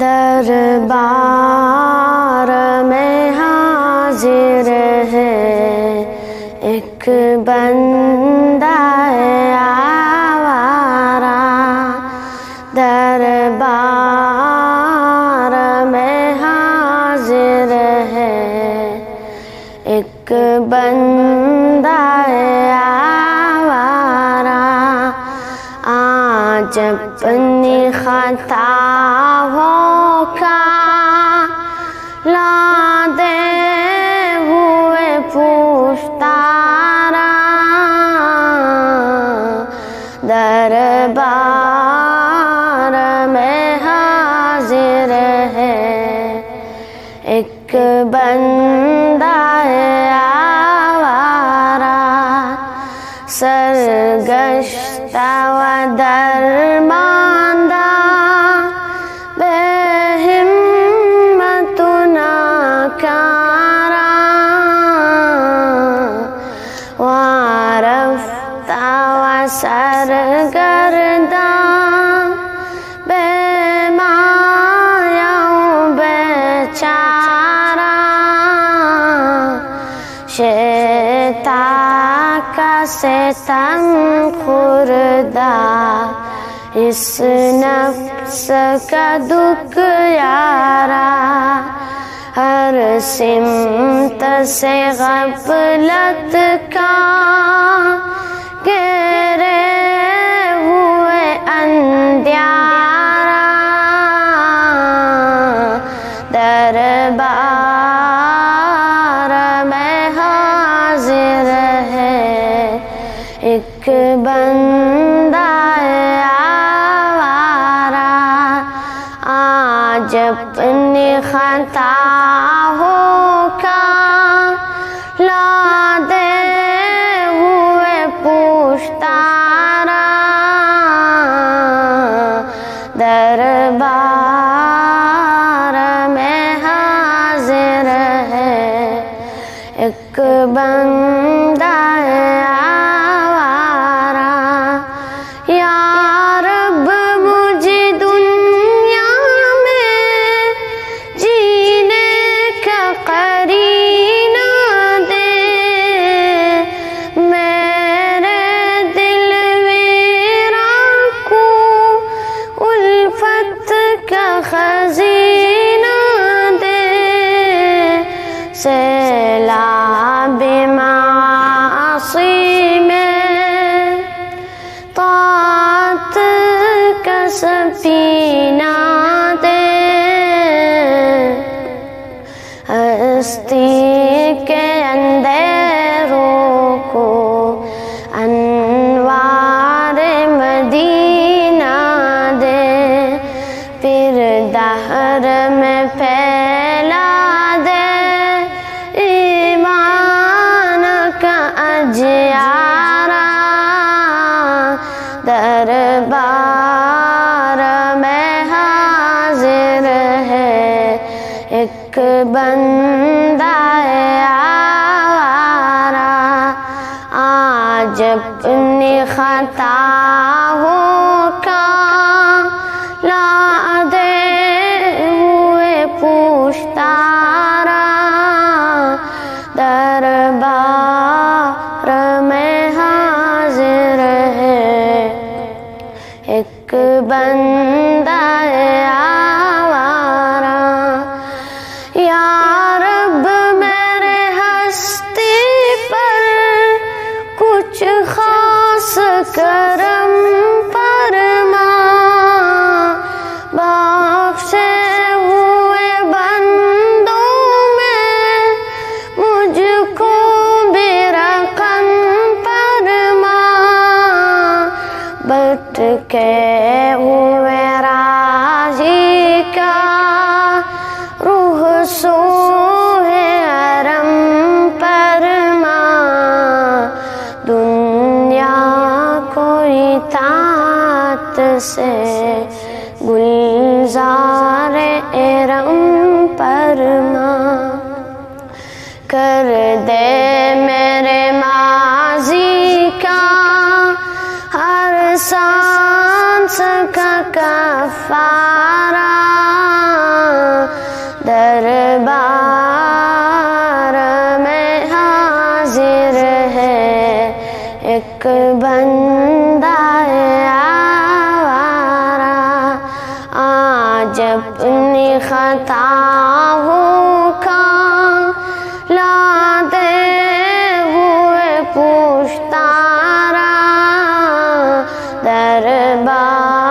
دربار میں حاضر ہے ایک بندہ آوارہ، دربار میں حاضر ہے ایک بندہ آوارہ، آج اپنی خطاؤں کا لادے ہوئے پوچھتارا، دربار میں حاضر ہے ایک بندہ آوارہ، سرگشتہ و درماندہ بے ہمت و ناکارہ، وارفتہ و سرگرداں بے مایہ و بیچارہ، شیطان کا ستم خوردہ اس نفس کا دکھ یارا، ہر سمت سے غفلت کا گھیرے ہوئے اندھیارا، دربار میں حاضر ہے ایک بندہ آوارہ، آج اپنی خطاؤں کا لادے ہوئے پوچھتارا، دربار میں حاضر ہے ایک بندہ آوارہ، یا رب مجھے دنیا میں جینے کا قرینہ دے، میرے دل ویراں کو الفت کا خزینہ دے، سیلاب معاصی میں طاعت کا سفینہ دے، ہستی کے اندھیروں کو انوار مدینہ دے، پھر دہر میں پھیلا دے ایمان کا اجیارہ، دربار میں حاضر ہے ایک بندہ آوارہ، آج اپنی خطاؤں کا لادے ہوئے پوچھتارا، دربار میں حاضر ہے ایک بندہ آوارہ، یا رب میرے ہستی پر کچھ خاص کرم فرما، بخشے ہوئے بندوں میں مجھ کو بھی رقم فرما، بھٹکے ہوئے راہی کا روح سوئے حرم فرما، دنیا کو اطاعت سے گلزار ارم فرما، کر دے میرے ماضی کا ہر سانس کا کفارہ، ایک بندہ آوارہ آج اپنی خطاؤں کا لاتے ہوئے پوچھتا رہا دربار